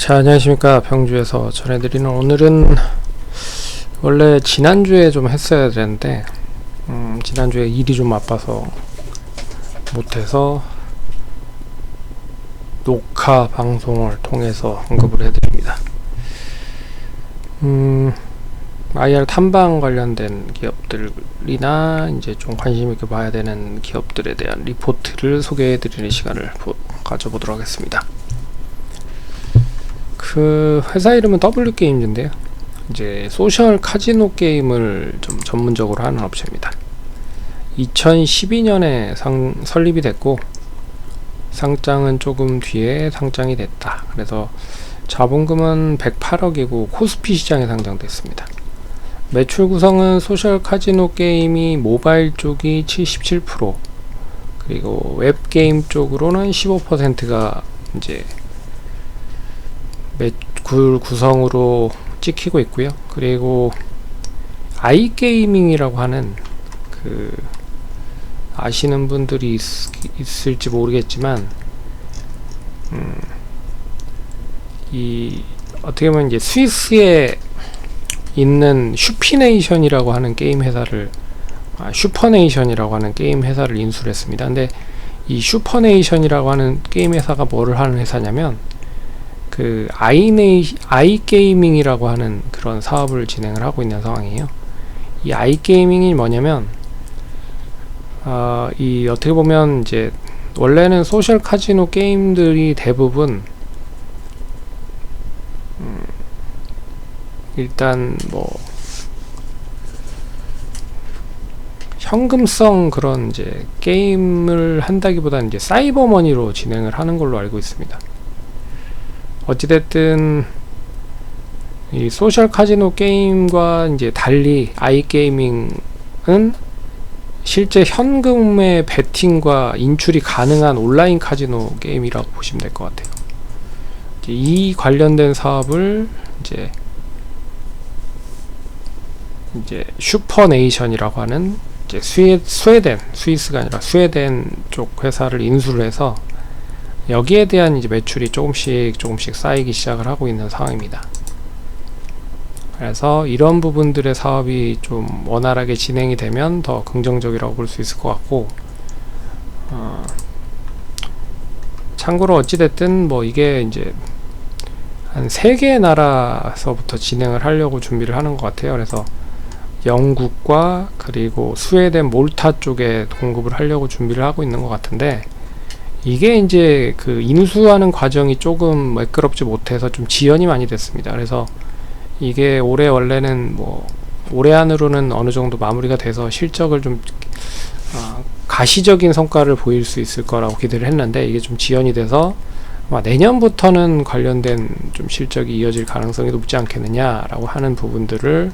자, 안녕하십니까. 병주에서 전해드리는 오늘은 원래 지난주에 좀 했어야 되는데 지난주에 일이 좀 바빠서 못해서 녹화 방송을 통해서 언급을 해드립니다. IR 탐방 관련된 기업들이나 이제 좀 관심 있게 봐야 되는 기업들에 대한 리포트를 소개해드리는 시간을 가져보도록 하겠습니다. 그 회사 이름은 W게임즈인데요. 이제 소셜 카지노 게임을 좀 전문적으로 하는 업체입니다. 2012년에 설립이 됐고 상장은 조금 뒤에 상장이 됐다. 그래서 자본금은 108억이고 코스피 시장에 상장됐습니다. 매출 구성은 소셜 카지노 게임이 모바일 쪽이 77%, 그리고 웹게임 쪽으로는 15%가 이제 매출 구성으로 찍히고 있고요. 그리고 아이게이밍이라고 하는 그 아시는 분들이 있을지 모르겠지만 이 어떻게 보면 이제 스위스에 있는 슈피네이션이라고 하는 게임 회사를 슈퍼네이션이라고 하는 게임 회사를 인수를 했습니다. 근데 이 슈퍼네이션이라고 하는 게임 회사가 뭐를 하는 회사냐면 그 아이게이밍이라고 하는 그런 사업을 진행을 하고 있는 상황이에요. 이 아이게이밍이 뭐냐면 이 어떻게 보면 이제 원래는 소셜 카지노 게임들이 대부분 일단 뭐 현금성 그런 이제 게임을 한다기보다는 이제 사이버머니로 진행을 하는 걸로 알고 있습니다. 어찌됐든 이 소셜 카지노 게임과 이제 달리 아이게이밍은 실제 현금의 베팅과 인출이 가능한 온라인 카지노 게임이라고 보시면 될 것 같아요. 이 관련된 사업을 이제 슈퍼네이션이라고 하는 이제 스웨덴가 아니라 스웨덴 쪽 회사를 인수를 해서 여기에 대한 이제 매출이 조금씩 쌓이기 시작을 하고 있는 상황입니다. 그래서 이런 부분들의 사업이 좀 원활하게 진행이 되면 더 긍정적이라고 볼 수 있을 것 같고, 참고로 어찌됐든 뭐 이게 이제 한 3개의 나라에서부터 진행을 하려고 준비를 하는 것 같아요. 그래서 영국과 그리고 스웨덴, 몰타 쪽에 공급을 하려고 준비를 하고 있는 것 같은데, 이게 이제 그 인수하는 과정이 조금 매끄럽지 못해서 좀 지연이 많이 됐습니다. 그래서 이게 올해 원래는 뭐 올해 안으로는 어느 정도 마무리가 돼서 실적을 좀 가시적인 성과를 보일 수 있을 거라고 기대를 했는데, 이게 좀 지연이 돼서 아마 내년부터는 관련된 좀 실적이 이어질 가능성이 높지 않겠느냐라고 하는 부분들을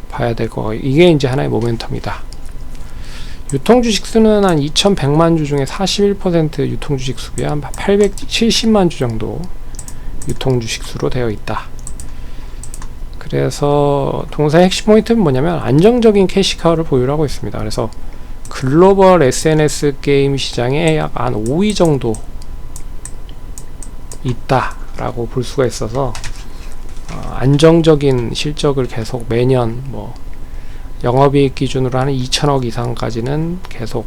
봐야 될 거고, 이게 이제 하나의 모멘텀이다. 유통주식 수는 한 2100만 주 중에 41% 유통주식 수가 한 870만 주 정도 유통주식 수로 되어 있다. 그래서 동사의 핵심 포인트는 뭐냐면 안정적인 캐시카우를 보유하고 있습니다. 그래서 글로벌 SNS 게임 시장에 약 한 5위 정도 있다라고 볼 수가 있어서 안정적인 실적을 계속 매년 뭐 영업이익 기준으로 하는 2천억 이상까지는 계속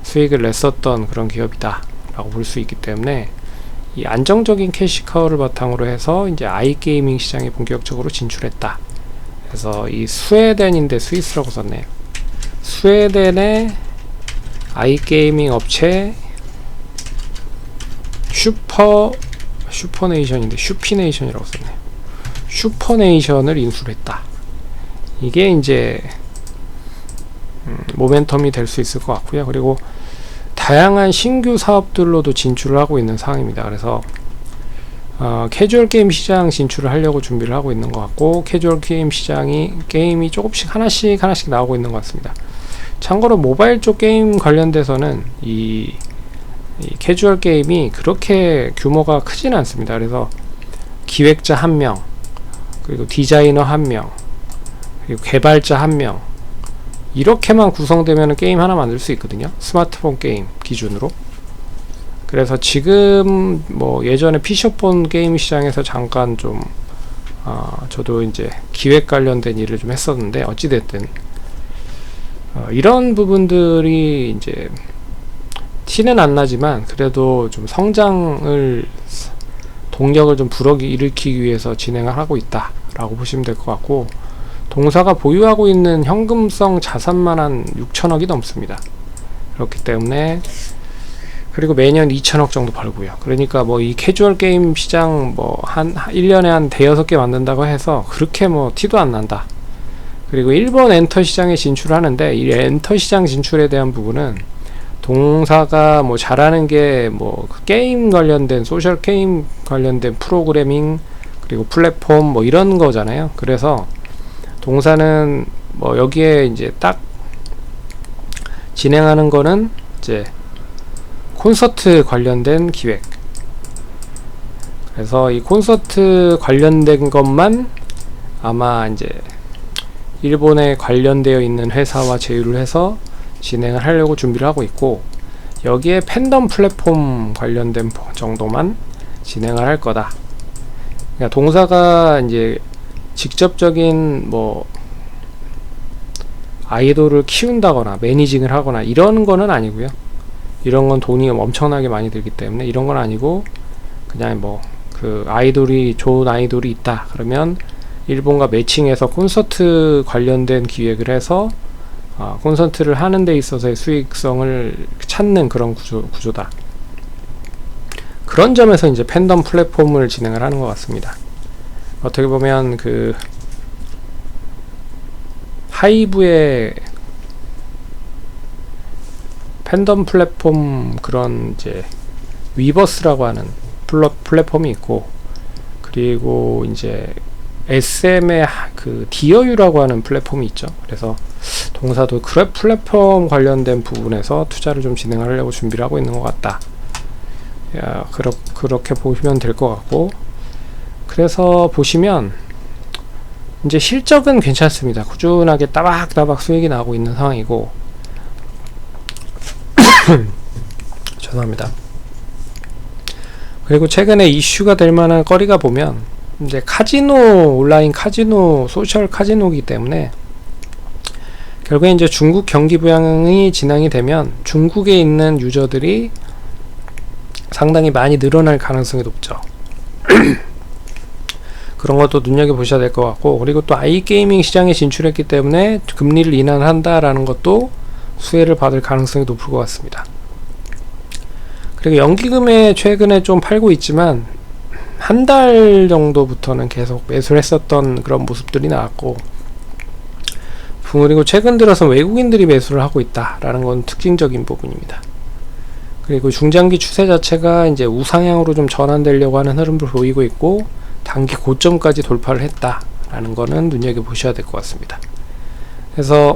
수익을 냈었던 그런 기업이다 라고 볼 수 있기 때문에 이 안정적인 캐시카우를 바탕으로 해서 이제 아이게이밍 시장에 본격적으로 진출했다. 그래서 이 스웨덴인데 스위스라고 썼네요. 스웨덴의 아이게이밍 업체 슈퍼네이션인데 슈피네이션이라고 썼네요. 슈퍼네이션을 인수를 했다. 이게 이제 모멘텀이 될 수 있을 것 같고요. 그리고 다양한 신규 사업들로도 진출을 하고 있는 상황입니다. 그래서 캐주얼 게임 시장 진출을 하려고 준비를 하고 있는 것 같고, 캐주얼 게임 게임이 조금씩 하나씩 나오고 있는 것 같습니다. 참고로 모바일 쪽 게임 관련돼서는 이 캐주얼 게임이 그렇게 규모가 크지는 않습니다. 그래서 기획자 1명, 그리고 디자이너 1명, 그리고 개발자 1명, 이렇게만 구성되면 게임 하나 만들 수 있거든요. 스마트폰 게임 기준으로. 그래서 지금 뭐 예전에 PC폰 게임 시장에서 잠깐 좀 저도 이제 기획 관련된 일을 좀 했었는데, 어찌됐든 이런 부분들이 이제 티는 안 나지만 그래도 좀 성장을, 동력을 좀 일으키기 위해서 진행을 하고 있다 라고 보시면 될 것 같고, 동사가 보유하고 있는 현금성 자산만 한 6천억이 넘습니다. 그렇기 때문에, 그리고 매년 2천억 정도 벌고요. 그러니까 뭐 이 캐주얼 게임 시장 뭐 한 1년에 한 대여섯 개 만든다고 해서 그렇게 뭐 티도 안 난다. 그리고 일본 엔터 시장에 진출하는데, 이 엔터 시장 진출에 대한 부분은 동사가 뭐 잘하는 게 뭐 게임 관련된, 소셜 게임 관련된 프로그래밍, 그리고 플랫폼 뭐 이런 거잖아요. 그래서 동사는 뭐 여기에 이제 딱 진행하는 거는 이제 콘서트 관련된 기획. 그래서 이 콘서트 관련된 것만 아마 이제 일본에 관련되어 있는 회사와 제휴를 해서 진행을 하려고 준비를 하고 있고, 여기에 팬덤 플랫폼 관련된 정도만 진행을 할 거다. 그러니까 동사가 이제 직접적인 뭐 아이돌을 키운다거나 매니징을 하거나 이런 거는 아니고요. 이런 건 돈이 엄청나게 많이 들기 때문에 이런 건 아니고, 그냥 뭐 그 아이돌이, 좋은 아이돌이 있다 그러면 일본과 매칭해서 콘서트 관련된 기획을 해서 콘서트를 하는 데 있어서의 수익성을 찾는 그런 구조다. 그런 점에서 이제 팬덤 플랫폼을 진행을 하는 것 같습니다. 어떻게 보면 그 하이브의 팬덤 플랫폼, 그런 이제 위버스라고 하는 플랫폼이 있고, 그리고 이제 SM의 그 디어유라고 하는 플랫폼이 있죠. 그래서 동사도 그 플랫폼 관련된 부분에서 투자를 좀 진행하려고 준비를 하고 있는 것 같다. 그렇게 보시면 될 것 같고, 그래서 보시면 이제 실적은 괜찮습니다. 꾸준하게 따박따박 수익이 나고 있는 상황이고, 죄송합니다. 그리고 최근에 이슈가 될 만한 거리가 보면 이제 카지노, 온라인 카지노, 소셜 카지노이기 때문에 결국에 이제 중국 경기 부양이 진행이 되면 중국에 있는 유저들이 상당히 많이 늘어날 가능성이 높죠. 그런 것도 눈여겨보셔야 될 것 같고, 그리고 또 아이게이밍 시장에 진출했기 때문에 금리를 인하한다라는 것도 수혜를 받을 가능성이 높을 것 같습니다. 그리고 연기금에 최근에 좀 팔고 있지만 한 달 정도부터는 계속 매수를 했었던 그런 모습들이 나왔고, 그리고 최근 들어서 외국인들이 매수를 하고 있다라는 건 특징적인 부분입니다. 그리고 중장기 추세 자체가 이제 우상향으로 좀 전환되려고 하는 흐름을 보이고 있고, 단기 고점까지 돌파를 했다라는 거는 눈여겨보셔야 될 것 같습니다. 그래서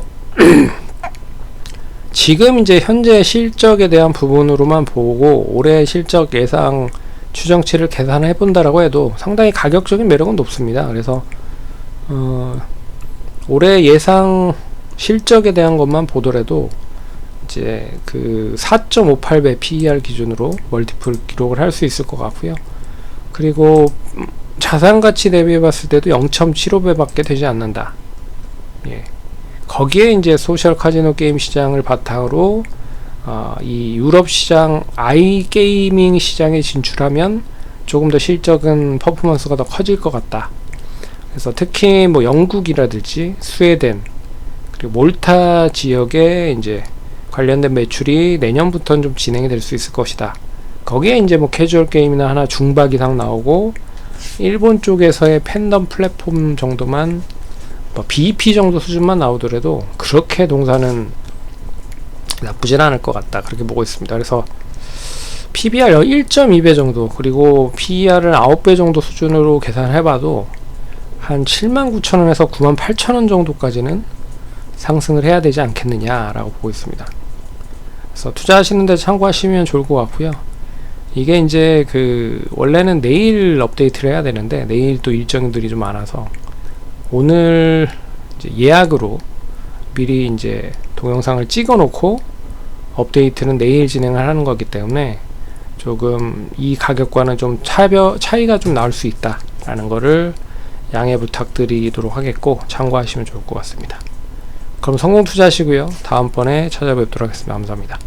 지금 이제 현재 실적에 대한 부분으로만 보고 올해 실적 예상 추정치를 계산해 본다라고 해도 상당히 가격적인 매력은 높습니다. 그래서 올해 예상 실적에 대한 것만 보더라도 이제 그 4.58배 PER 기준으로 멀티플 기록을 할 수 있을 것 같고요. 그리고 자산가치 대비해 봤을 때도 0.75배 밖에 되지 않는다. 예. 거기에 이제 소셜 카지노 게임 시장을 바탕으로 이 유럽 시장 아이게이밍 시장에 진출하면 조금 더 실적은 퍼포먼스가 더 커질 것 같다. 그래서 특히 뭐 영국이라든지 스웨덴, 그리고 몰타 지역에 이제 관련된 매출이 내년부터는 좀 진행이 될 수 있을 것이다. 거기에 이제 뭐 캐주얼 게임이나 하나 중박 이상 나오고, 일본 쪽에서의 팬덤 플랫폼 정도만 뭐 BEP 정도 수준만 나오더라도 그렇게 동사는 나쁘진 않을 것 같다, 그렇게 보고 있습니다. 그래서 PBR 1.2배 정도, 그리고 PER을 9배 정도 수준으로 계산해봐도 한 79,000원에서 98,000원 정도까지는 상승을 해야 되지 않겠느냐라고 보고 있습니다. 그래서 투자하시는데 참고하시면 좋을 것 같고요. 이게 이제 그 원래는 내일 업데이트를 해야 되는데 내일 또 일정들이 좀 많아서 오늘 이제 예약으로 미리 이제 동영상을 찍어 놓고 업데이트는 내일 진행을 하는 거기 때문에 조금 이 가격과는 좀 차이가 좀 나올 수 있다 라는 거를 양해 부탁드리도록 하겠고, 참고하시면 좋을 것 같습니다. 그럼 성공 투자하시고요. 다음번에 찾아뵙도록 하겠습니다. 감사합니다.